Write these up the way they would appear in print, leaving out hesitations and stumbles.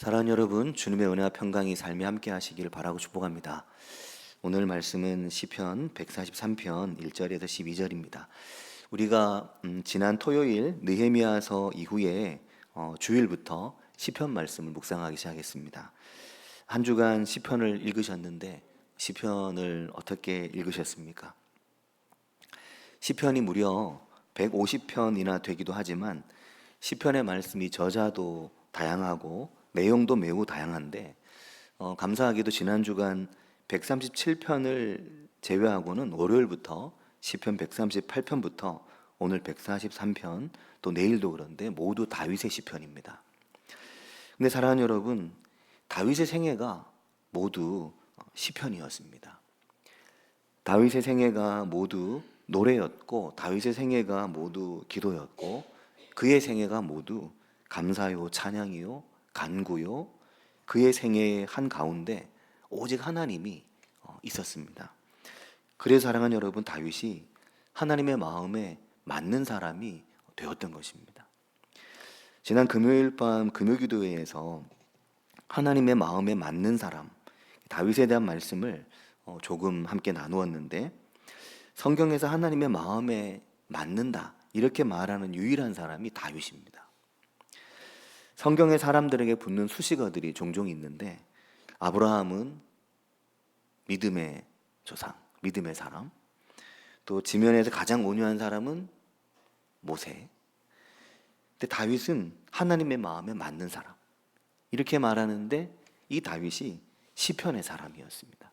사랑하는 여러분, 주님의 은혜와 평강이 삶에 함께 하시길 바라고 축복합니다. 오늘 말씀은 시편 143편 1절에서 12절입니다. 우리가 지난 토요일 느헤미야서 이후에 주일부터 시편 말씀을 묵상하기 시작했습니다. 한 주간 시편을 읽으셨는데 시편을 어떻게 읽으셨습니까? 시편이 무려 150편이나 되기도 하지만 시편의 말씀이 저자도 다양하고 내용도 매우 다양한데 감사하게도 지난 주간 137편을 제외하고는 월요일부터 시편 138편부터 오늘 143편 또 내일도 그런데 모두 다윗의 시편입니다. 근데 사랑하는 여러분, 다윗의 생애가 모두 시편이었습니다. 다윗의 생애가 모두 노래였고 다윗의 생애가 모두 기도였고 그의 생애가 모두 감사요 찬양이요 간구요 그의 생애의 한 가운데 오직 하나님이 있었습니다. 그래서 사랑하는 여러분, 다윗이 하나님의 마음에 맞는 사람이 되었던 것입니다. 지난 금요일 밤 금요기도회에서 하나님의 마음에 맞는 사람 다윗에 대한 말씀을 조금 함께 나누었는데 성경에서 하나님의 마음에 맞는다 이렇게 말하는 유일한 사람이 다윗입니다. 성경의 사람들에게 붙는 수식어들이 종종 있는데 아브라함은 믿음의 조상, 믿음의 사람, 또 지면에서 가장 온유한 사람은 모세, 근데 다윗은 하나님의 마음에 맞는 사람 이렇게 말하는데 이 다윗이 시편의 사람이었습니다.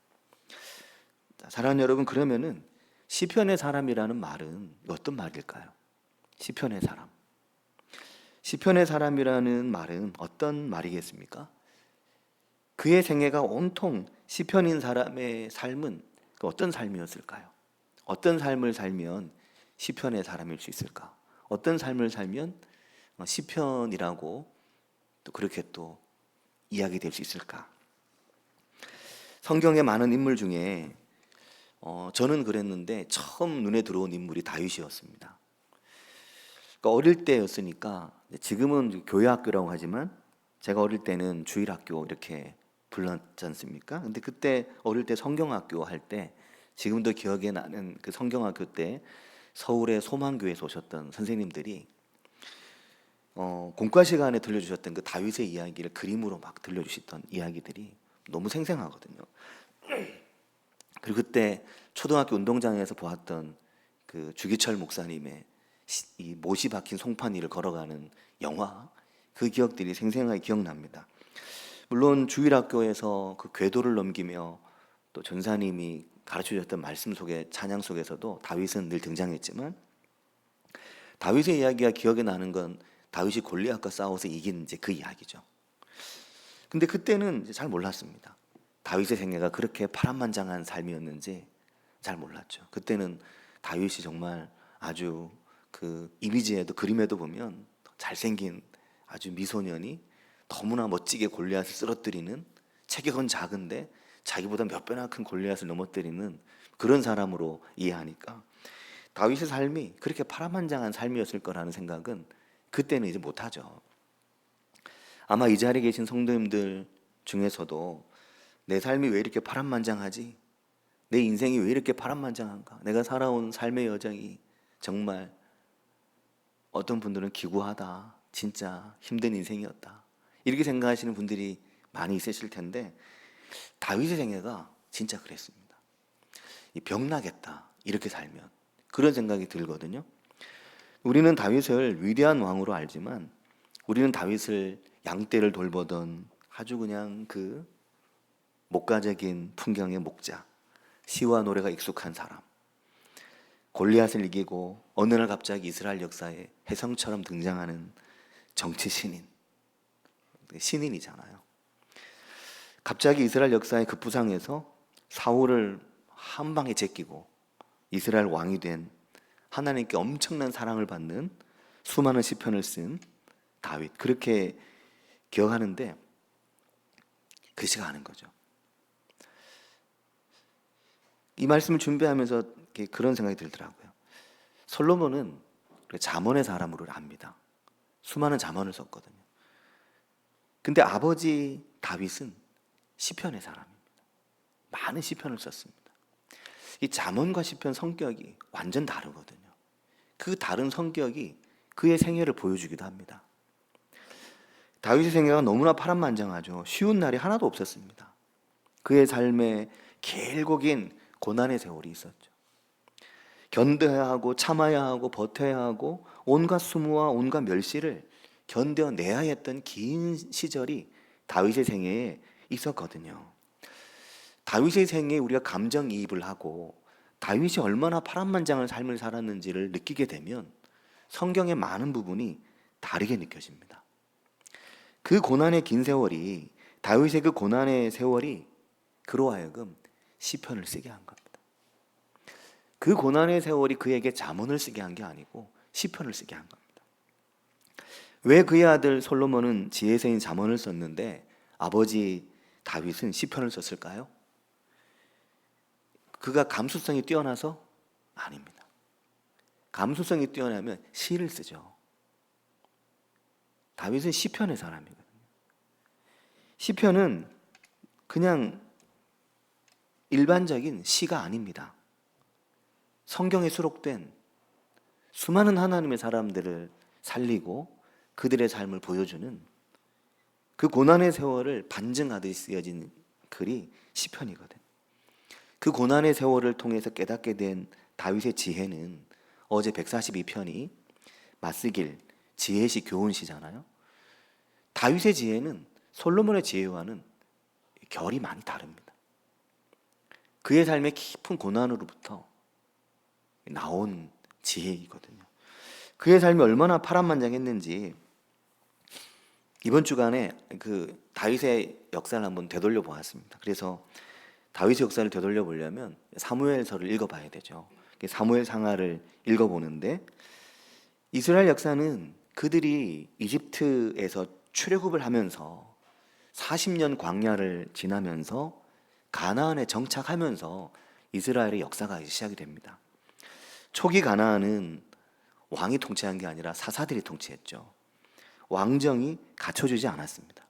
사랑하는 여러분, 그러면은 시편의 사람이라는 말은 어떤 말일까요? 시편의 사람. 시편의 사람이라는 말은 어떤 말이겠습니까? 그의 생애가 온통 시편인 사람의 삶은 어떤 삶이었을까요? 어떤 삶을 살면 시편의 사람일 수 있을까? 어떤 삶을 살면 시편이라고 또 그렇게 또 이야기될 수 있을까? 성경의 많은 인물 중에 저는 그랬는데 처음 눈에 들어온 인물이 다윗이었습니다. 그러니까 어릴 때였으니까 지금은 교회학교라고 하지만 제가 어릴 때는 주일학교 이렇게 불렀지 않습니까? 근데 그때 어릴 때 성경학교 할 때 지금도 기억에 나는 그 성경학교 때 서울의 소망교회에서 오셨던 선생님들이 공과 시간에 들려주셨던 그 다윗의 이야기를 그림으로 막 들려주시던 이야기들이 너무 생생하거든요. 그리고 그때 초등학교 운동장에서 보았던 그 주기철 목사님의 이 못이 박힌 송판 위를 걸어가는 영화, 그 기억들이 생생하게 기억납니다. 물론 주일학교에서 그 궤도를 넘기며 또 전사님이 가르쳐주셨던 말씀 속에 찬양 속에서도 다윗은 늘 등장했지만 다윗의 이야기가 기억에 나는 건 다윗이 골리앗과 싸워서 이긴 이제 그 이야기죠. 근데 그때는 이제 잘 몰랐습니다. 다윗의 생애가 그렇게 파란만장한 삶이었는지 잘 몰랐죠. 그때는 다윗이 정말 아주 그 이미지에도 그림에도 보면 잘생긴 아주 미소년이 너무나 멋지게 골리앗을 쓰러뜨리는, 체격은 작은데 자기보다 몇 배나 큰 골리앗을 넘어뜨리는 그런 사람으로 이해하니까 다윗의 삶이 그렇게 파란만장한 삶이었을 거라는 생각은 그때는 이제 못하죠. 아마 이 자리에 계신 성도님들 중에서도 내 삶이 왜 이렇게 파란만장하지? 내 인생이 왜 이렇게 파란만장한가? 내가 살아온 삶의 여정이 정말 어떤 분들은 기구하다, 진짜 힘든 인생이었다 이렇게 생각하시는 분들이 많이 있으실 텐데 다윗의 생애가 진짜 그랬습니다. 병나겠다 이렇게 살면 그런 생각이 들거든요. 우리는 다윗을 위대한 왕으로 알지만 우리는 다윗을 양떼를 돌보던 아주 그냥 그 목가적인 풍경의 목자, 시와 노래가 익숙한 사람, 골리앗을 이기고 어느 날 갑자기 이스라엘 역사에 혜성처럼 등장하는 정치 신인이잖아요. 갑자기 이스라엘 역사의 급부상에서 사울을 한 방에 제끼고 이스라엘 왕이 된, 하나님께 엄청난 사랑을 받는, 수많은 시편을 쓴 다윗, 그렇게 기억하는데 그렇지가 않은 거죠. 이 말씀을 준비하면서 그런 생각이 들더라고요. 솔로몬은 잠언의 사람으로 압니다. 수많은 잠언을 썼거든요. 근데 아버지 다윗은 시편의 사람입니다. 많은 시편을 썼습니다. 이 잠언과 시편 성격이 완전 다르거든요. 그 다른 성격이 그의 생애를 보여주기도 합니다. 다윗의 생애가 너무나 파란만장하죠. 쉬운 날이 하나도 없었습니다. 그의 삶에 길고 긴 고난의 세월이 있었죠. 견뎌야 하고 참아야 하고 버텨야 하고 온갖 수모와 온갖 멸시를 견뎌내야 했던 긴 시절이 다윗의 생애에 있었거든요. 다윗의 생애에 우리가 감정이입을 하고 다윗이 얼마나 파란만장한 삶을 살았는지를 느끼게 되면 성경의 많은 부분이 다르게 느껴집니다. 그 고난의 긴 세월이, 다윗의 그 고난의 세월이 그로 하여금 시편을 쓰게 한 겁니다. 그 고난의 세월이 그에게 잠언을 쓰게 한 게 아니고 시편을 쓰게 한 겁니다. 왜 그의 아들 솔로몬은 지혜서인 잠언을 썼는데 아버지 다윗은 시편을 썼을까요? 그가 감수성이 뛰어나서? 아닙니다. 감수성이 뛰어나면 시를 쓰죠. 다윗은 시편의 사람이거든요. 시편은 그냥 일반적인 시가 아닙니다. 성경에 수록된 수많은 하나님의 사람들을 살리고 그들의 삶을 보여주는 그 고난의 세월을 반증하듯이 쓰여진 글이 시편이거든요. 그 고난의 세월을 통해서 깨닫게 된 다윗의 지혜는 어제 142편이 맞쓰길 지혜시 교훈시잖아요. 다윗의 지혜는 솔로몬의 지혜와는 결이 많이 다릅니다. 그의 삶의 깊은 고난으로부터 나온 지혜이거든요. 그의 삶이 얼마나 파란만장했는지 이번 주간에 그 다윗의 역사를 한번 되돌려 보았습니다. 그래서 다윗의 역사를 되돌려 보려면 사무엘서를 읽어봐야 되죠. 사무엘 상하를 읽어보는데 이스라엘 역사는 그들이 이집트에서 출애굽을 하면서 40년 광야를 지나면서 가나안에 정착하면서 이스라엘의 역사가 시작이 됩니다. 초기 가나안은 왕이 통치한 게 아니라 사사들이 통치했죠. 왕정이 갖춰주지 않았습니다.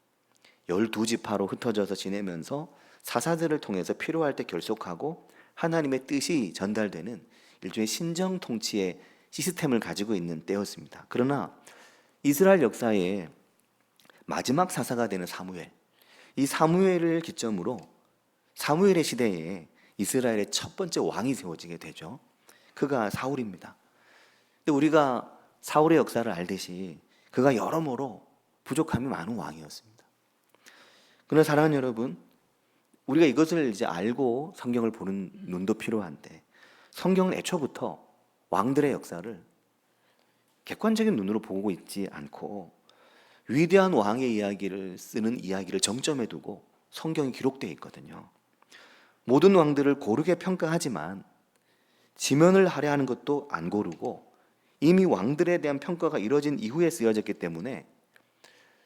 12지파로 흩어져서 지내면서 사사들을 통해서 필요할 때 결속하고 하나님의 뜻이 전달되는 일종의 신정 통치의 시스템을 가지고 있는 때였습니다. 그러나 이스라엘 역사의 마지막 사사가 되는 사무엘, 이 사무엘을 기점으로 사무엘의 시대에 이스라엘의 첫 번째 왕이 세워지게 되죠. 그가 사울입니다. 근데 우리가 사울의 역사를 알듯이 그가 여러모로 부족함이 많은 왕이었습니다. 그러나 사랑하는 여러분, 우리가 이것을 이제 알고 성경을 보는 눈도 필요한데 성경은 애초부터 왕들의 역사를 객관적인 눈으로 보고 있지 않고 위대한 왕의 이야기를 쓰는 이야기를 정점에 두고 성경이 기록되어 있거든요. 모든 왕들을 고르게 평가하지만 지면을 할애하는 것도 안 고르고 이미 왕들에 대한 평가가 이루어진 이후에 쓰여졌기 때문에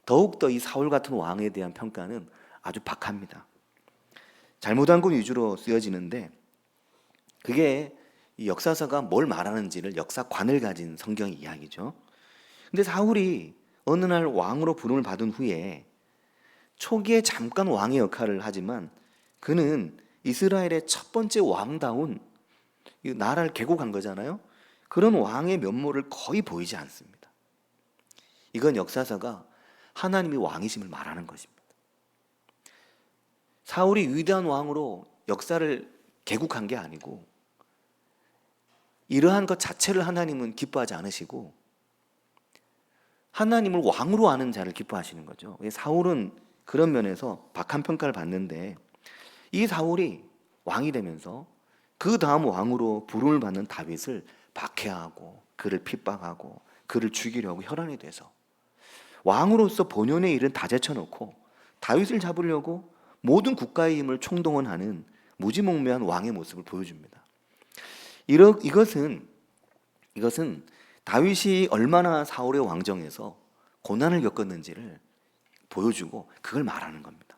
더욱더 이 사울 같은 왕에 대한 평가는 아주 박합니다. 잘못한 것 위주로 쓰여지는데 그게 이 역사서가 뭘 말하는지를 역사관을 가진 성경의 이야기죠. 근데 사울이 어느 날 왕으로 부름을 받은 후에 초기에 잠깐 왕의 역할을 하지만 그는 이스라엘의 첫 번째 왕다운 나라를 개국한 거잖아요. 그런 왕의 면모를 거의 보이지 않습니다. 이건 역사서가 하나님이 왕이심을 말하는 것입니다. 사울이 위대한 왕으로 역사를 개국한 게 아니고 이러한 것 자체를 하나님은 기뻐하지 않으시고 하나님을 왕으로 아는 자를 기뻐하시는 거죠. 사울은 그런 면에서 박한 평가를 받는데 이 사울이 왕이 되면서 그 다음 왕으로 부름을 받는 다윗을 박해하고 그를 핍박하고 그를 죽이려고 혈안이 돼서 왕으로서 본연의 일은 다 제쳐놓고 다윗을 잡으려고 모든 국가의 힘을 총동원하는 무지몽매한 왕의 모습을 보여줍니다. 이것은 다윗이 얼마나 사울의 왕정에서 고난을 겪었는지를 보여주고 그걸 말하는 겁니다.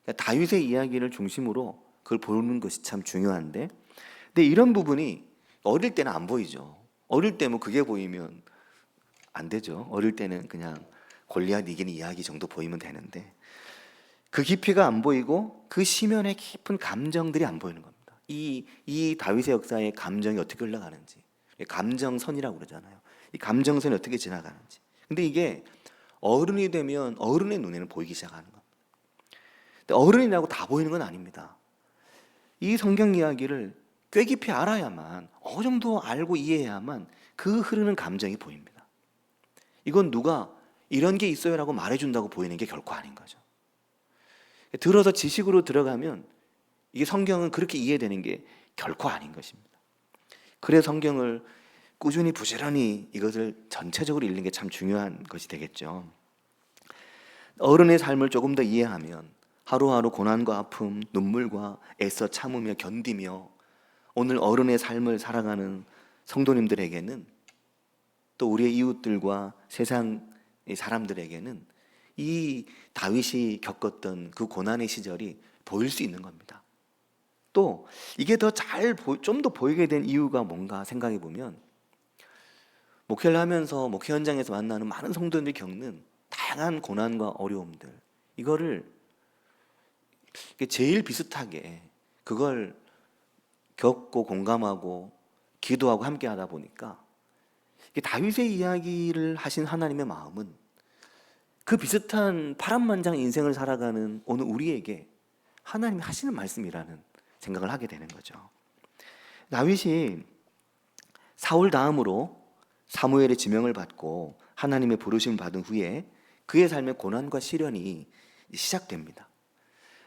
그러니까 다윗의 이야기를 중심으로 그걸 보는 것이 참 중요한데, 근데 이런 부분이 어릴 때는 안 보이죠. 어릴 때면 그게 보이면 안 되죠. 어릴 때는 그냥 골리앗 이기는 이야기 정도 보이면 되는데 그 깊이가 안 보이고 그 시면의 깊은 감정들이 안 보이는 겁니다. 이 다윗의 역사의 감정이 어떻게 흘러가는지, 감정선이라고 그러잖아요. 이 감정선이 어떻게 지나가는지. 근데 이게 어른이 되면 어른의 눈에는 보이기 시작하는 겁니다. 근데 어른이라고 다 보이는 건 아닙니다. 이 성경 이야기를 꽤 깊이 알아야만, 어느 정도 알고 이해해야만 그 흐르는 감정이 보입니다. 이건 누가 이런 게 있어요라고 말해준다고 보이는 게 결코 아닌 거죠. 들어서 지식으로 들어가면 이게 성경은 그렇게 이해되는 게 결코 아닌 것입니다. 그래서 성경을 꾸준히 부지런히 이것을 전체적으로 읽는 게 참 중요한 것이 되겠죠. 어른의 삶을 조금 더 이해하면 하루하루 고난과 아픔, 눈물과 애써 참으며 견디며 오늘 어른의 삶을 살아가는 성도님들에게는, 또 우리의 이웃들과 세상 사람들에게는 이 다윗이 겪었던 그 고난의 시절이 보일 수 있는 겁니다. 또 이게 더 좀 더 보이게 된 이유가 뭔가 생각해 보면, 목회를 하면서 목회 현장에서 만나는 많은 성도들이 겪는 다양한 고난과 어려움들, 이거를 제일 비슷하게 그걸 겪고 공감하고 기도하고 함께 하다 보니까 다윗의 이야기를 하신 하나님의 마음은 그 비슷한 파란만장 인생을 살아가는 오늘 우리에게 하나님이 하시는 말씀이라는 생각을 하게 되는 거죠. 다윗이 사울 다음으로 사무엘의 지명을 받고 하나님의 부르심을 받은 후에 그의 삶의 고난과 시련이 시작됩니다.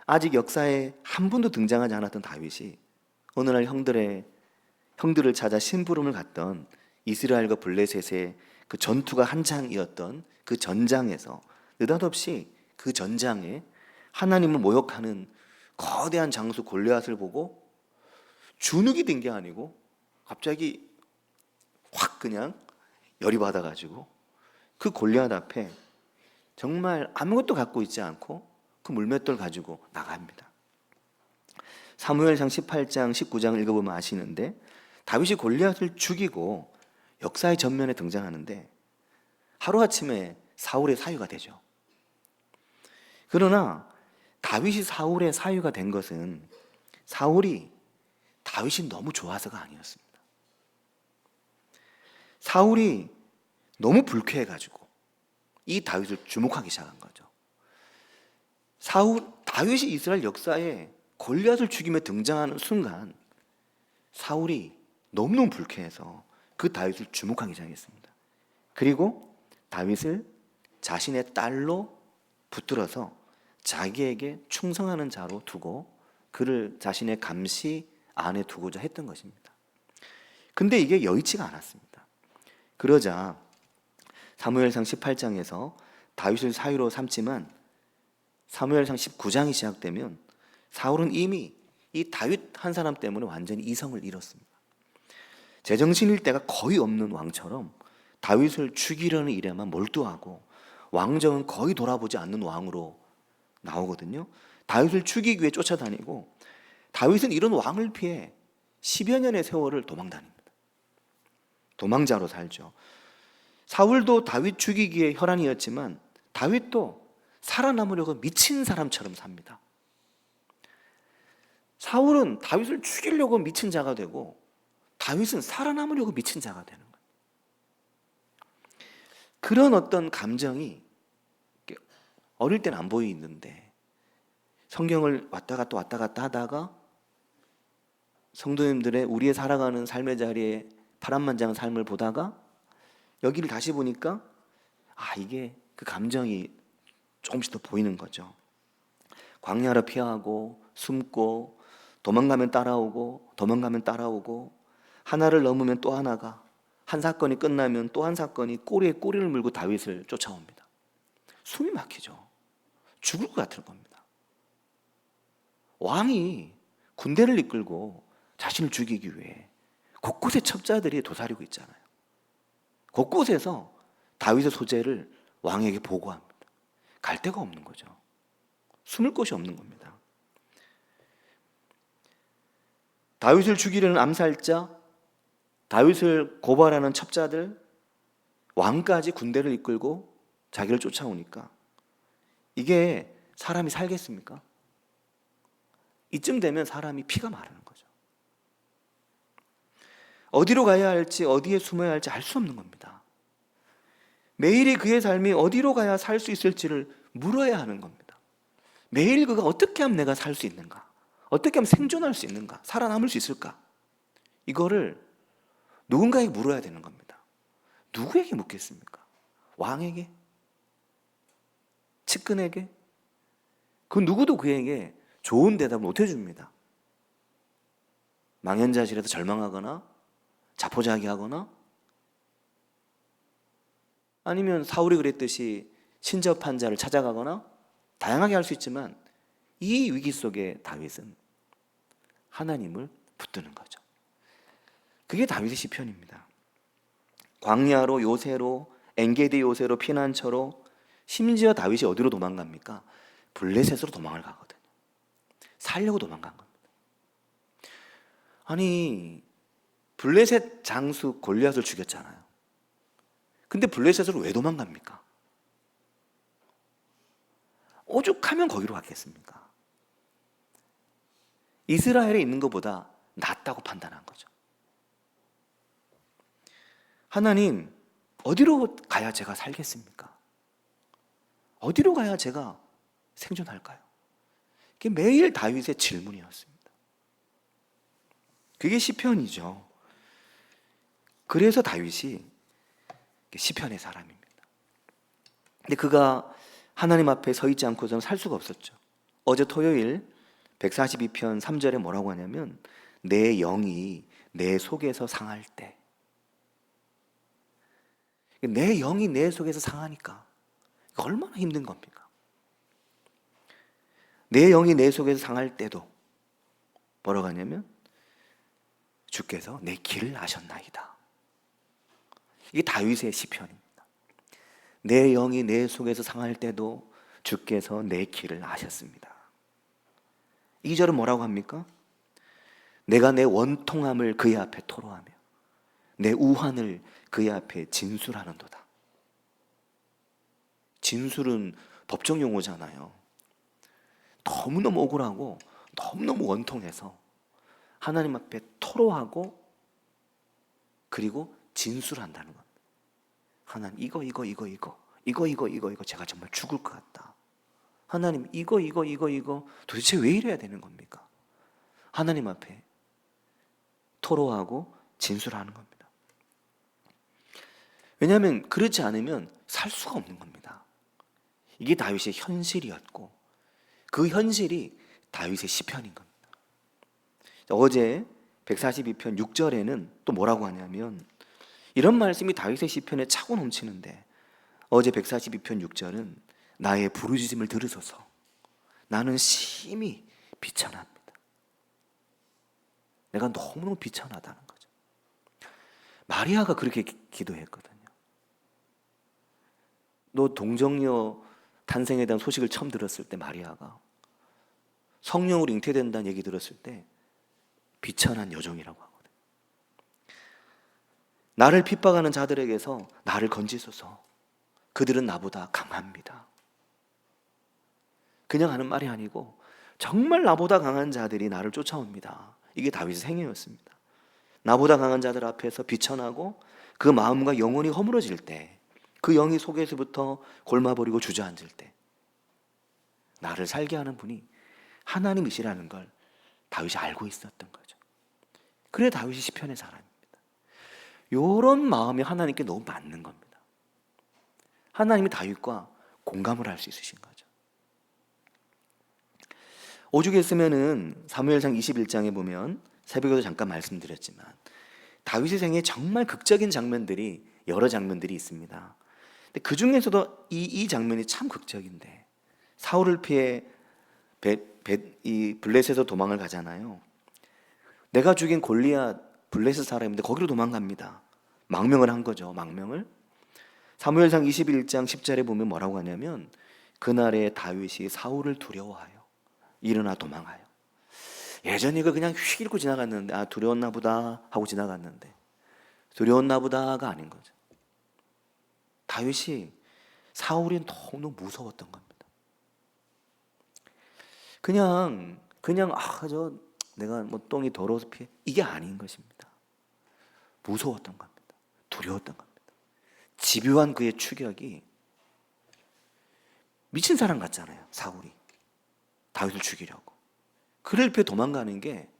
아직 역사에 한 번도 등장하지 않았던 다윗이 어느 날 형들을 찾아 심부름을 갔던 이스라엘과 블레셋의 그 전투가 한창이었던 그 전장에서 느닷없이 그 전장에 하나님을 모욕하는 거대한 장수 골리앗을 보고 주눅이 든 게 아니고 갑자기 확 그냥 열이 받아가지고 그 골리앗 앞에 정말 아무것도 갖고 있지 않고 그 물맷돌 가지고 나갑니다. 사무엘상 18장 19장을 읽어보면 아시는데, 다윗이 골리앗을 죽이고 역사의 전면에 등장하는데 하루아침에 사울의 사유가 되죠. 그러나 다윗이 사울의 사유가 된 것은 사울이 다윗이 너무 좋아서가 아니었습니다. 사울이 너무 불쾌해가지고 이 다윗을 주목하기 시작한 거죠. 다윗이 이스라엘 역사에 골리앗을 죽이며 등장하는 순간 사울이 너무너무 불쾌해서 그 다윗을 주목하기 시작했습니다. 그리고 다윗을 자신의 딸로 붙들어서 자기에게 충성하는 자로 두고 그를 자신의 감시 안에 두고자 했던 것입니다. 근데 이게 여의치가 않았습니다. 그러자 사무엘상 18장에서 다윗을 사유로 삼지만 사무엘상 19장이 시작되면 사울은 이미 이 다윗 한 사람 때문에 완전히 이성을 잃었습니다. 제정신일 때가 거의 없는 왕처럼 다윗을 죽이려는 일에만 몰두하고 왕정은 거의 돌아보지 않는 왕으로 나오거든요. 다윗을 죽이기 위해 쫓아다니고, 다윗은 이런 왕을 피해 10여 년의 세월을 도망다닙니다. 도망자로 살죠. 사울도 다윗 죽이기에 혈안이었지만 다윗도 살아남으려고 미친 사람처럼 삽니다. 사울은 다윗을 죽이려고 미친 자가 되고 다윗은 살아남으려고 미친 자가 되는 거예요. 그런 어떤 감정이 어릴 때는 안 보이는데 성경을 왔다 갔다 하다가 성도님들의 우리의 살아가는 삶의 자리에 파란만장한 삶을 보다가 여기를 다시 보니까 이게 그 감정이 조금씩 더 보이는 거죠. 광야로 피하고 숨고 도망가면 따라오고 도망가면 따라오고 하나를 넘으면 또 하나가, 한 사건이 끝나면 또 한 사건이 꼬리에 꼬리를 물고 다윗을 쫓아옵니다. 숨이 막히죠. 죽을 것 같은 겁니다. 왕이 군대를 이끌고 자신을 죽이기 위해 곳곳에 첩자들이 도사리고 있잖아요. 곳곳에서 다윗의 소재를 왕에게 보고합니다. 갈 데가 없는 거죠. 숨을 곳이 없는 겁니다. 다윗을 죽이려는 암살자, 다윗을 고발하는 첩자들, 왕까지 군대를 이끌고 자기를 쫓아오니까 이게 사람이 살겠습니까? 이쯤 되면 사람이 피가 마르는 거죠. 어디로 가야 할지, 어디에 숨어야 할지 알 수 없는 겁니다. 매일이 그의 삶이 어디로 가야 살 수 있을지를 물어야 하는 겁니다. 매일 그가 어떻게 하면 내가 살 수 있는가? 어떻게 하면 생존할 수 있는가? 살아남을 수 있을까? 이거를 누군가에게 물어야 되는 겁니다. 누구에게 묻겠습니까? 왕에게? 측근에게? 그 누구도 그에게 좋은 대답을 못 해줍니다. 망연자실해서 절망하거나 자포자기하거나 아니면 사울이 그랬듯이 신접한 자를 찾아가거나 다양하게 할 수 있지만 이 위기 속에 다윗은 하나님을 붙드는 거죠. 그게 다윗의 시편입니다. 광야로, 요새로, 엔게디 요새로, 피난처로, 심지어 다윗이 어디로 도망갑니까? 블레셋으로 도망을 가거든요. 살려고 도망간 겁니다. 아니, 블레셋 장수 골리앗을 죽였잖아요. 근데 블레셋으로 왜 도망갑니까? 오죽하면 거기로 갔겠습니까? 이스라엘에 있는 것보다 낫다고 판단한 거죠. 하나님, 어디로 가야 제가 살겠습니까? 어디로 가야 제가 생존할까요? 그게 매일 다윗의 질문이었습니다. 그게 시편이죠. 그래서 다윗이 시편의 사람입니다. 근데 그가 하나님 앞에 서 있지 않고서는 살 수가 없었죠. 어제 토요일 142편 3절에 뭐라고 하냐면 내 영이 내 속에서 상할 때, 내 영이 내 속에서 상하니까 얼마나 힘든 겁니까? 내 영이 내 속에서 상할 때도 뭐라고 하냐면 주께서 내 길을 아셨나이다. 이게 다윗의 시편입니다. 내 영이 내 속에서 상할 때도 주께서 내 길을 아셨습니다. 2절은 뭐라고 합니까? 내가 내 원통함을 그의 앞에 토로하며 내 우환을 그의 앞에 진술하는도다. 진술은 법정 용어잖아요. 너무너무 억울하고 너무너무 원통해서 하나님 앞에 토로하고 그리고 진술한다는 것. 하나님 이거 제가 정말 죽을 것 같다. 하나님 이거 도대체 왜 이래야 되는 겁니까? 하나님 앞에 토로하고 진술하는 겁니다. 왜냐하면 그렇지 않으면 살 수가 없는 겁니다. 이게 다윗의 현실이었고 그 현실이 다윗의 시편인 겁니다. 어제 142편 6절에는 또 뭐라고 하냐면 이런 말씀이 다윗의 시편에 차고 넘치는데 어제 142편 6절은 나의 부르짖음을 들으소서 나는 심히 비천합니다. 내가 너무너무 비천하다는 거죠. 마리아가 그렇게 기도했거든요. 너 동정녀 탄생에 대한 소식을 처음 들었을 때 마리아가 성령으로 잉태된다는 얘기 들었을 때 비천한 여종이라고 하거든요. 나를 핍박하는 자들에게서 나를 건지소서 그들은 나보다 강합니다. 그냥 하는 말이 아니고 정말 나보다 강한 자들이 나를 쫓아옵니다. 이게 다윗의 생애였습니다. 나보다 강한 자들 앞에서 비천하고 그 마음과 영혼이 허물어질 때 그 영이 속에서부터 골마버리고 주저앉을 때 나를 살게 하는 분이 하나님이시라는 걸 다윗이 알고 있었던 거죠. 그래 다윗이 시편의 사람입니다. 이런 마음이 하나님께 너무 맞는 겁니다. 하나님이 다윗과 공감을 할 수 있으신 거죠. 오죽 했으면은 사무엘상 21장에 보면 새벽에도 잠깐 말씀드렸지만 다윗의 생에 정말 극적인 장면들이 여러 장면들이 있습니다. 근데 그 중에서도 이 장면이 참 극적인데 사울을 피해 이 블레셋에서 도망을 가잖아요. 내가 죽인 골리앗 블레셋 사람인데 거기로 도망갑니다. 망명을 한 거죠. 망명을. 사무엘상 21장 10절에 보면 뭐라고 하냐면 그날에 다윗이 사울을 두려워하여 일어나 도망하여. 예전에 이거 그냥 휙 읽고 지나갔는데 아 두려웠나 보다 하고 지나갔는데 두려웠나 보다가 아닌 거죠. 다윗이 사울이 너무 무서웠던 겁니다. 그냥 내가 뭐 똥이 더러워서 피해, 이게 아닌 것입니다. 무서웠던 겁니다. 두려웠던 겁니다. 집요한 그의 추격이 미친 사람 같잖아요. 사울이 다윗을 죽이려고. 그를 피해 도망가는 게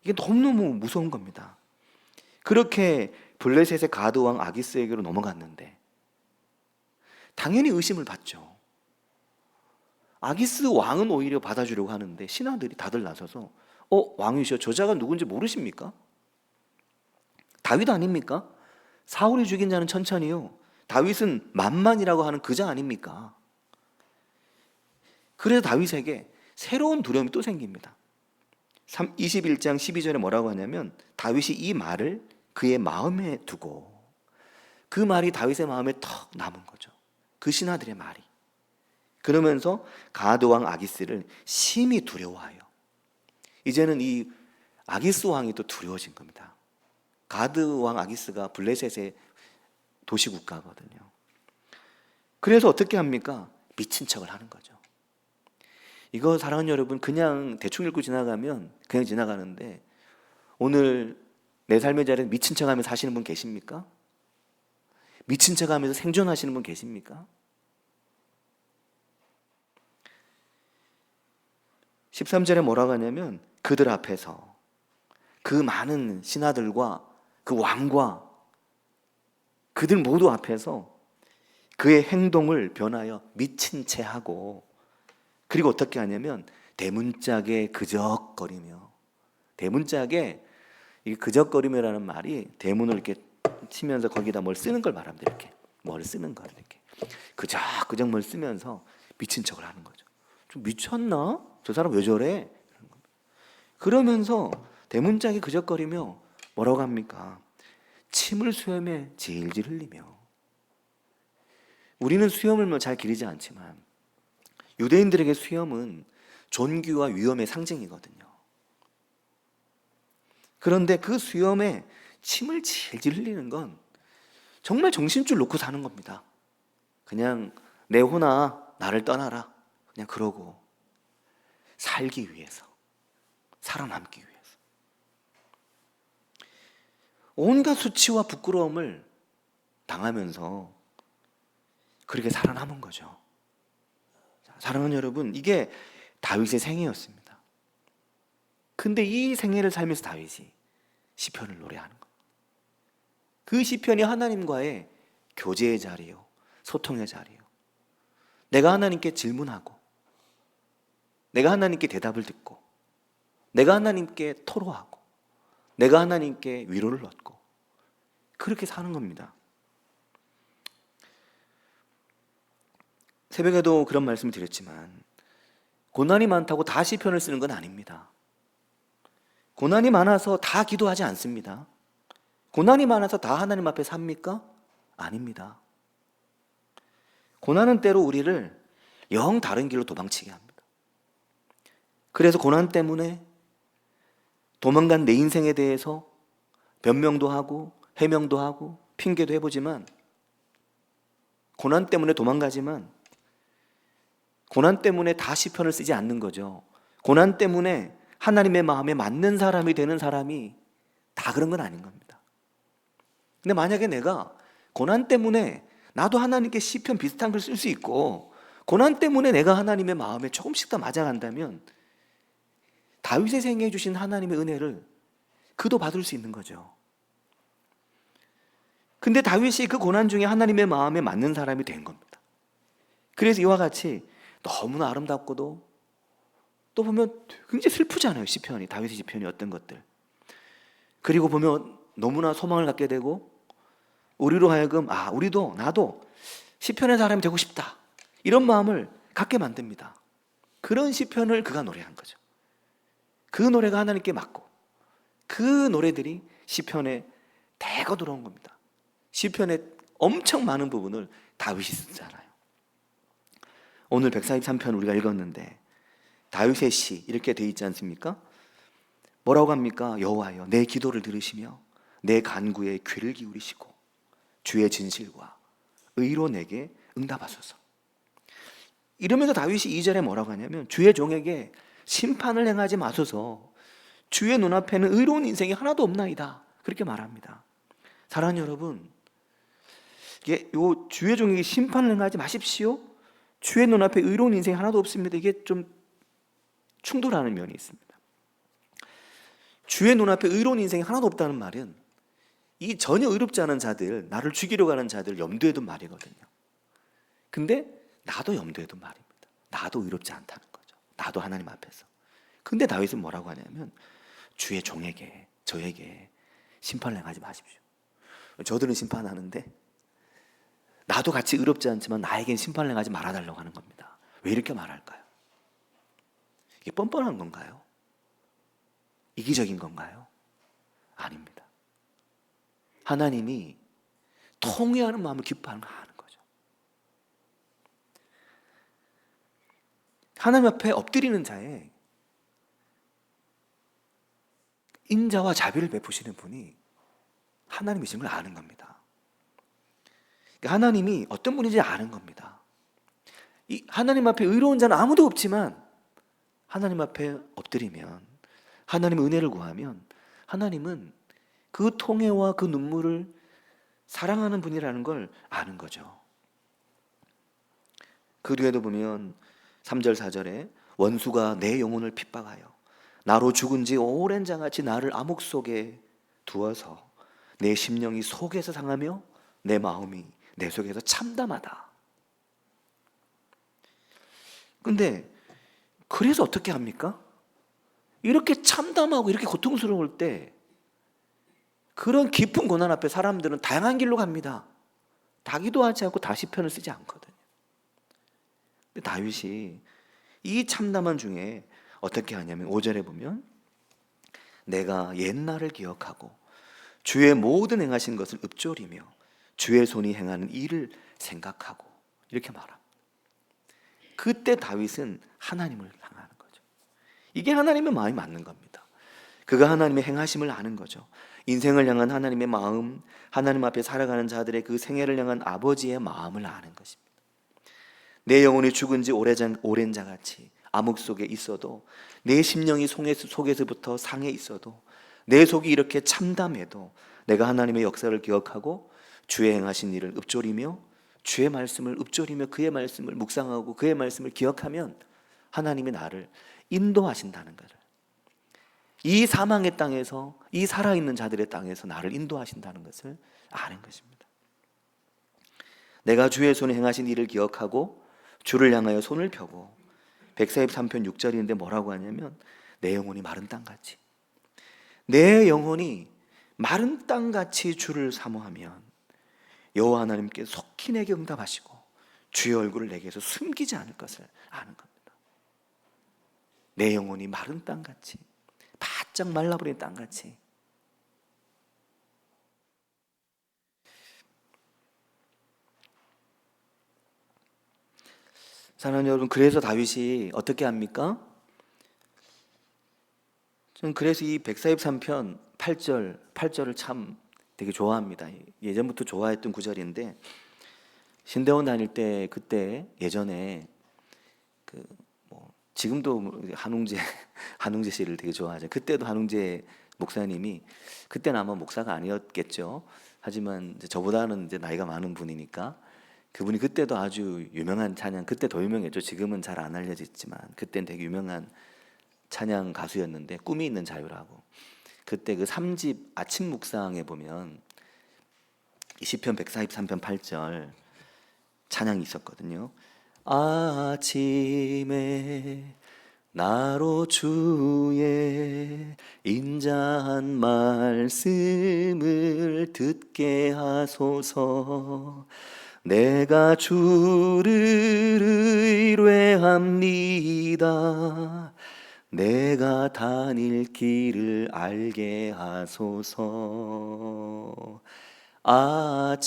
이게 너무너무 무서운 겁니다. 그렇게 블레셋의 가드 왕 아기스에게로 넘어갔는데 당연히 의심을 받죠. 아기스 왕은 오히려 받아주려고 하는데 신하들이 다들 나서서 왕이시여, 저자가 누군지 모르십니까? 다윗 아닙니까? 사울이 죽인 자는 천천히요, 다윗은 만만이라고 하는 그자 아닙니까? 그래서 다윗에게 새로운 두려움이 또 생깁니다. 21장 12절에 뭐라고 하냐면, 다윗이 이 말을 그의 마음에 두고, 그 말이 다윗의 마음에 턱 남은 거죠. 그 신하들의 말이. 그러면서 가드 왕 아기스를 심히 두려워하여, 이제는 이 아기스 왕이 또 두려워진 겁니다. 가드 왕 아기스가 블레셋의 도시 국가거든요. 그래서 어떻게 합니까? 미친 척을 하는 거죠. 이거 사랑하는 여러분, 그냥 대충 읽고 지나가면 그냥 지나가는데, 오늘 내 삶의 자리에 미친 척하면서 사시는 분 계십니까? 미친 척하면서 생존하시는 분 계십니까? 13절에 뭐라고 하냐면, 그들 앞에서, 그 많은 신하들과 그 왕과 그들 모두 앞에서 그의 행동을 변하여 미친 채 하고, 그리고 어떻게 하냐면 대문짝에 그적거리며, 대문짝에 이 그적거리며라는 말이 대문을 이렇게 치면서 거기다 뭘 쓰는 걸 말합니다. 이렇게 뭘 쓰는 걸 이렇게 그적 뭘 쓰면서 미친 척을 하는 거죠. 좀 미쳤나? 저 사람 왜 저래? 그러면서 대문짝에 그적거리며 뭐라고 합니까? 침을 수염에 질질 흘리며. 우리는 수염을 뭐 잘 기르지 않지만 유대인들에게 수염은 존귀와 위엄의 상징이거든요. 그런데 그 수염에 침을 질질 흘리는 건 정말 정신줄 놓고 사는 겁니다. 그냥 내 호나 나를 떠나라, 그냥 그러고 살기 위해서, 살아남기 위해서 온갖 수치와 부끄러움을 당하면서 그렇게 살아남은 거죠. 사랑하는 여러분, 이게 다윗의 생애였습니다. 근데 이 생애를 살면서 다윗이 시편을 노래하는 거예요. 그 시편이 하나님과의 교제의 자리요, 소통의 자리요. 내가 하나님께 질문하고, 내가 하나님께 대답을 듣고, 내가 하나님께 토로하고, 내가 하나님께 위로를 얻고, 그렇게 사는 겁니다. 새벽에도 그런 말씀을 드렸지만, 고난이 많다고 다 시편을 쓰는 건 아닙니다. 고난이 많아서 다 기도하지 않습니다. 고난이 많아서 다 하나님 앞에 삽니까? 아닙니다. 고난은 때로 우리를 영 다른 길로 도망치게 합니다. 그래서 고난 때문에 도망간 내 인생에 대해서 변명도 하고 해명도 하고 핑계도 해보지만, 고난 때문에 도망가지만 고난 때문에 다 시편을 쓰지 않는 거죠. 고난 때문에 하나님의 마음에 맞는 사람이 되는 사람이 다 그런 건 아닌 겁니다. 근데 만약에 내가 고난 때문에 나도 하나님께 시편 비슷한 걸 쓸 수 있고, 고난 때문에 내가 하나님의 마음에 조금씩 더 맞아간다면 다윗의 생애에 주신 하나님의 은혜를 그도 받을 수 있는 거죠. 근데 다윗이 그 고난 중에 하나님의 마음에 맞는 사람이 된 겁니다. 그래서 이와 같이 너무나 아름답고도 또 보면 굉장히 슬프잖아요. 시편이, 다윗의 시편이 어떤 것들. 그리고 보면 너무나 소망을 갖게 되고, 우리로 하여금 우리도 나도 시편의 사람이 되고 싶다, 이런 마음을 갖게 만듭니다. 그런 시편을 그가 노래한 거죠. 그 노래가 하나님께 맞고, 그 노래들이 시편에 대거 들어온 겁니다. 시편의 엄청 많은 부분을 다윗이 쓰잖아요. 오늘 143편 우리가 읽었는데 다윗의 시 이렇게 돼 있지 않습니까? 뭐라고 합니까? 여호와여, 내 기도를 들으시며 내 간구에 귀를 기울이시고 주의 진실과 의로 내게 응답하소서. 이러면서 다윗이 2절에 뭐라고 하냐면 주의 종에게 심판을 행하지 마소서. 주의 눈앞에는 의로운 인생이 하나도 없나이다. 그렇게 말합니다. 사랑하는 여러분, 이게 요 주의 종에게 심판을 행하지 마십시오. 주의 눈앞에 의로운 인생이 하나도 없습니다. 이게 좀 충돌하는 면이 있습니다. 주의 눈앞에 의로운 인생이 하나도 없다는 말은 이 전혀 의롭지 않은 자들, 나를 죽이려고 하는 자들 염두에 둔 말이거든요. 근데 나도 염두에 둔 말입니다. 나도 의롭지 않다는 거죠. 나도 하나님 앞에서. 근데 다윗은 뭐라고 하냐면 주의 종에게, 저에게 심판을 행하지 마십시오. 저들은 심판하는데 나도 같이 의롭지 않지만 나에겐 심판을 행하지 말아달라고 하는 겁니다. 왜 이렇게 말할까요? 이게 뻔뻔한 건가요? 이기적인 건가요? 아닙니다. 하나님이 통회하는 마음을 기뻐하는 거죠. 하나님 앞에 엎드리는 자에 인자와 자비를 베푸시는 분이 하나님이신 걸 아는 겁니다. 그러니까 하나님이 어떤 분인지 아는 겁니다. 이 하나님 앞에 의로운 자는 아무도 없지만 하나님 앞에 엎드리면, 하나님의 은혜를 구하면 하나님은 그 통회와 그 눈물을 사랑하는 분이라는 걸 아는 거죠. 그 뒤에도 보면 3절 4절에 원수가 내 영혼을 핍박하여 나로 죽은 지 오랜 장같이 나를 암흑 속에 두어서 내 심령이 속에서 상하며 내 마음이 내 속에서 참담하다. 근데 그래서 어떻게 합니까? 이렇게 참담하고 이렇게 고통스러울 때 그런 깊은 고난 앞에 사람들은 다양한 길로 갑니다. 다 기도하지 않고 다 시편을 쓰지 않거든요. 근데 다윗이 이 참담한 중에 어떻게 하냐면 5절에 보면 내가 옛날을 기억하고 주의 모든 행하신 것을 읊조리며 주의 손이 행하는 일을 생각하고 이렇게 말합니다. 그때 다윗은 하나님을 향하는 거죠. 이게 하나님의 마음이 맞는 겁니다. 그가 하나님의 행하심을 아는 거죠. 인생을 향한 하나님의 마음, 하나님 앞에 살아가는 자들의 그 생애를 향한 아버지의 마음을 아는 것입니다. 내 영혼이 죽은 지 오랜 자같이 암흑 속에 있어도, 내 심령이 속에서부터 상해 있어도, 내 속이 이렇게 참담해도 내가 하나님의 역사를 기억하고 주의 행하신 일을 읊조리며 주의 말씀을 읊조리며 그의 말씀을 묵상하고 그의 말씀을 기억하면 하나님이 나를 인도하신다는 것을, 이 사망의 땅에서, 이 살아있는 자들의 땅에서 나를 인도하신다는 것을 아는 것입니다. 내가 주의 손에 행하신 일을 기억하고 주를 향하여 손을 펴고, 143편 6절인데 뭐라고 하냐면 내 영혼이 마른 땅같이, 내 영혼이 마른 땅같이 주를 사모하면 여호와 하나님께 속히 내게 응답하시고 주의 얼굴을 내게서 숨기지 않을 것을 아는 겁니다. 내 영혼이 마른 땅같이, 바짝 말라버린 땅같이. 사랑하는 여러분, 그래서 다윗이 어떻게 합니까? 저는 그래서 이 143편 8절을 참 되게 좋아합니다. 예전부터 좋아했던 구절인데, 신대원 다닐 때 그때 예전에 지금도 한웅재 씨를 되게 좋아하죠. 그때도 한웅재 목사님이, 그때는 아마 목사가 아니었겠죠. 하지만 이제 저보다는 이제 나이가 많은 분이니까 그분이 그때도 아주 유명한 찬양, 그때 더 유명했죠. 지금은 잘 안 알려졌지만 그때는 되게 유명한 찬양 가수였는데, 꿈이 있는 자유라고. 그때 그 3집 아침 묵상에 보면 이 시편 143편 8절 찬양이 있었거든요. 아침에 나로 주의 인자한 말씀을 듣게 하소서. 내가 주를 의뢰합니다. 내가 다닐 길을 알게 하소서. 아침에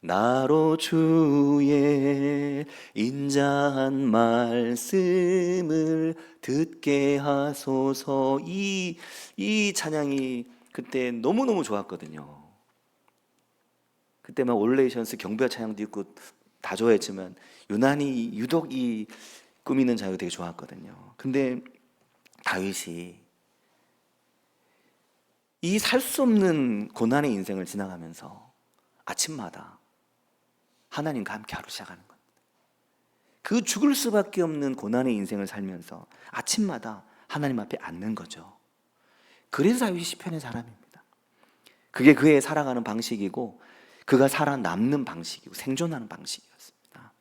나로 주의 인자한 말씀을 듣게 하소서. 이 찬양이 그때 너무너무 좋았거든요. 그때 막 올레이션스 경비와 찬양도 있고 다 좋아했지만 유난히 유독 이 꾸미는 자유가 되게 좋았거든요. 근데 다윗이 이 살 수 없는 고난의 인생을 지나가면서 아침마다 하나님과 함께 하루 시작하는 겁니다. 그 죽을 수밖에 없는 고난의 인생을 살면서 아침마다 하나님 앞에 앉는 거죠. 그래서 다윗이 시편의 사람입니다. 그게 그의 살아가는 방식이고 그가 살아남는 방식이고 생존하는 방식이었습니다.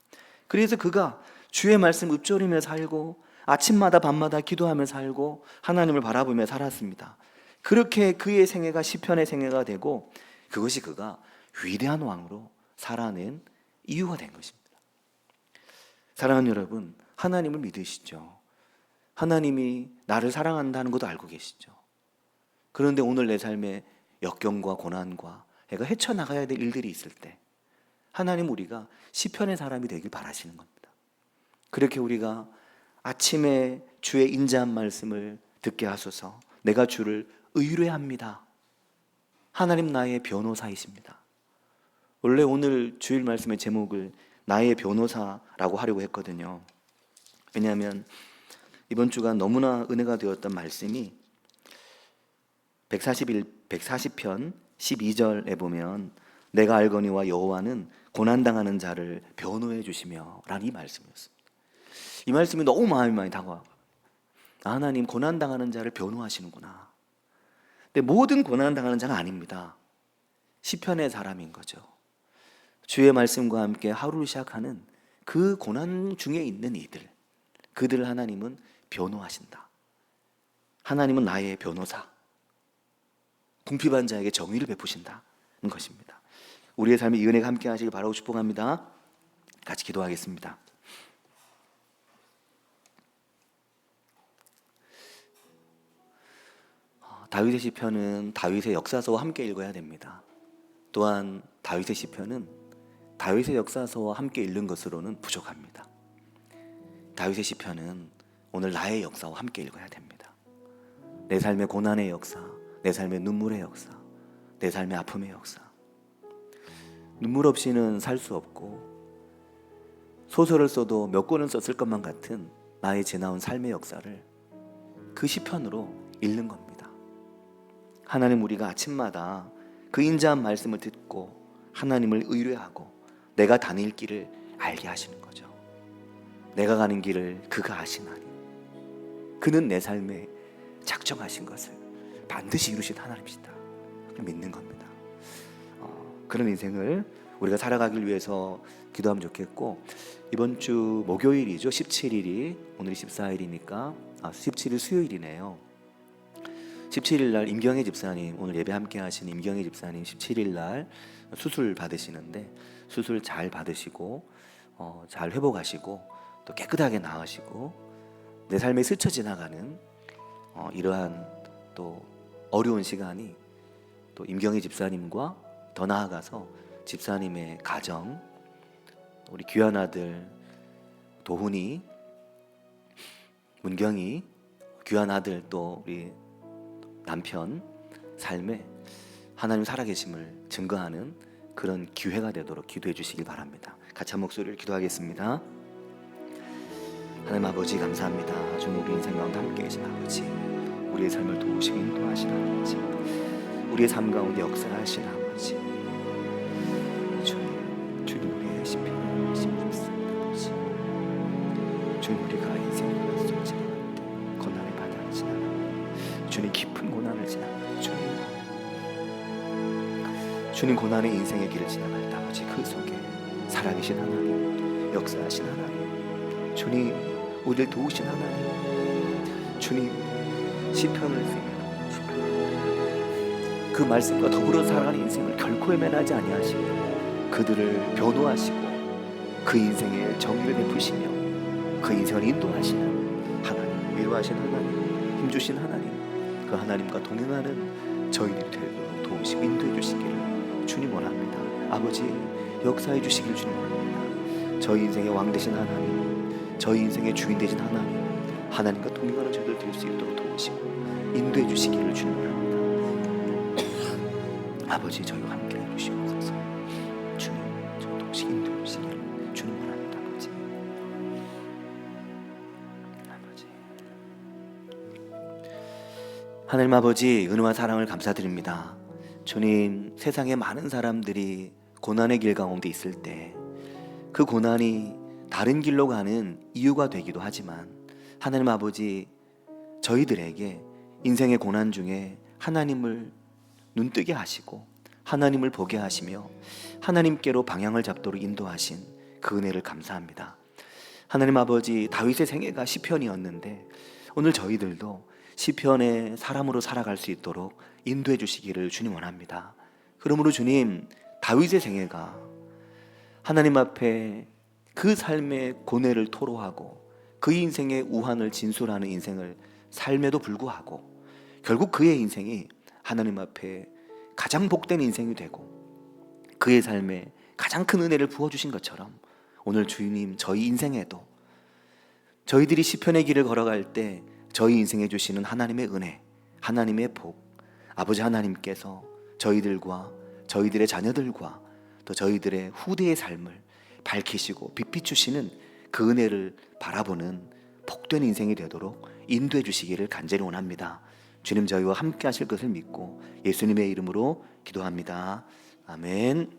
그래서 그가 주의 말씀 읊조리며 살고 아침마다 밤마다 기도하며 살고 하나님을 바라보며 살았습니다. 그렇게 그의 생애가 시편의 생애가 되고 그것이 그가 위대한 왕으로 살아낸 이유가 된 것입니다. 사랑하는 여러분, 하나님을 믿으시죠? 하나님이 나를 사랑한다는 것도 알고 계시죠? 그런데 오늘 내 삶에 역경과 고난과 내가 헤쳐나가야 될 일들이 있을 때 하나님 우리가 시편의 사람이 되길 바라시는 겁니다. 그렇게 우리가 아침에 주의 인자한 말씀을 듣게 하소서. 내가 주를 의뢰합니다. 하나님 나의 변호사이십니다. 원래 오늘 주일 말씀의 제목을 나의 변호사라고 하려고 했거든요. 왜냐하면 이번 주가 너무나 은혜가 되었던 말씀이 140편 12절에 보면 내가 알거니와 여호와는 고난당하는 자를 변호해 주시며 라는 이 말씀이었습니다. 이 말씀이 너무 마음이 많이 다가와요. 하나님 고난당하는 자를 변호하시는구나. 근데 모든 고난당하는 자가 아닙니다. 시편의 사람인 거죠. 주의 말씀과 함께 하루를 시작하는 그 고난 중에 있는 이들, 그들을 하나님은 변호하신다. 하나님은 나의 변호사, 궁핍한 자에게 정의를 베푸신다는 것입니다. 우리의 삶에 이 은혜가 함께 하시길 바라고 축복합니다. 같이 기도하겠습니다. 다윗의 시편은 다윗의 역사서와 함께 읽어야 됩니다. 또한 다윗의 시편은 다윗의 역사서와 함께 읽는 것으로는 부족합니다. 다윗의 시편은 오늘 나의 역사와 함께 읽어야 됩니다. 내 삶의 고난의 역사, 내 삶의 눈물의 역사, 내 삶의 아픔의 역사. 눈물 없이는 살 수 없고 소설을 써도 몇 권을 썼을 것만 같은 나의 지나온 삶의 역사를 그 시편으로 읽는 겁니다. 하나님 우리가 아침마다 그 인자한 말씀을 듣고 하나님을 의뢰하고 내가 다닐 길을 알게 하시는 거죠. 내가 가는 길을 그가 아시나니 그는 내 삶에 작정하신 것을 반드시 이루신 하나님이시다 믿는 겁니다. 그런 인생을 우리가 살아가길 위해서 기도하면 좋겠고, 이번 주 목요일이죠. 17일이 오늘이 14일이니까 17일 수요일이네요. 17일 날 임경혜 집사님, 오늘 예배 함께 하신 임경혜 집사님 17일 날 수술 받으시는데 수술 잘 받으시고 잘 회복하시고 또 깨끗하게 나으시고 내 삶에 스쳐 지나가는 이러한 또 어려운 시간이 또 임경희 집사님과 더 나아가서 집사님의 가정, 우리 귀한 아들 도훈이, 문경이, 귀한 아들 또 우리 남편 삶에 하나님 살아계심을 증거하는 그런 기회가 되도록 기도해 주시길 바랍니다. 같이 한 목소리를 기도하겠습니다. 하나님 아버지 감사합니다. 주님 우리 인생 가운데 함께 계신 아버지, 우리의 삶을 도우시고 인도하신 아버지, 우리의 삶 가운데 역사하신 아버지, 주님 우리의 시편을 심으셨습니다. 아버지, 주님 우리가 인생의 고난 지나갈 때, 고난의 바다를 지나갈 때, 주님 깊은 고난을 지나갈 때, 주님 고난의 인생의 길을 지나갈 때 아버지 그 속에 살아계신 하나님, 역사하신 하나님, 주님 우리를 도우신 하나님, 주님 시편을 쓰며 그 말씀과 더불어 살아가는 인생을 결코 헤매나지 아니하시며 그들을 변호하시고 그 인생에 정의를 베푸시며 그 인생을 인도하시는 하나님, 위로하신 하나님, 힘주신 하나님, 그 하나님과 동행하는 저희들이 되도록 도우시고 인도해 주시기를 주님 원합니다. 아버지 역사해 주시기를 주님 원합니다. 저희 인생의 왕 되신 하나님, 저희 인생의 주인 되신 하나님, 하나님과 동행하는 저희들 될 수 있도록 도우시고 인도해 주시기를 주님 원합니다. 아버지 저희와 함께 해주시옵소서. 하나님 아버지, 은혜와 사랑을 감사드립니다. 주님, 세상에 많은 사람들이 고난의 길 가운데 있을 때 그 고난이 다른 길로 가는 이유가 되기도 하지만, 하나님 아버지, 저희들에게 인생의 고난 중에 하나님을 눈뜨게 하시고 하나님을 보게 하시며 하나님께로 방향을 잡도록 인도하신 그 은혜를 감사합니다. 하나님 아버지, 다윗의 생애가 시편이었는데 오늘 저희들도 시편의 사람으로 살아갈 수 있도록 인도해 주시기를 주님 원합니다. 그러므로 주님, 다윗의 생애가 하나님 앞에 그 삶의 고뇌를 토로하고 그 인생의 우환을 진술하는 인생을 삶에도 불구하고 결국 그의 인생이 하나님 앞에 가장 복된 인생이 되고 그의 삶에 가장 큰 은혜를 부어주신 것처럼 오늘 주님, 저희 인생에도 저희들이 시편의 길을 걸어갈 때 저희 인생에 주시는 하나님의 은혜, 하나님의 복, 아버지 하나님께서 저희들과 저희들의 자녀들과 또 저희들의 후대의 삶을 밝히시고 빛비추시는 그 은혜를 바라보는 복된 인생이 되도록 인도해 주시기를 간절히 원합니다. 주님, 저희와 함께 하실 것을 믿고 예수님의 이름으로 기도합니다. 아멘.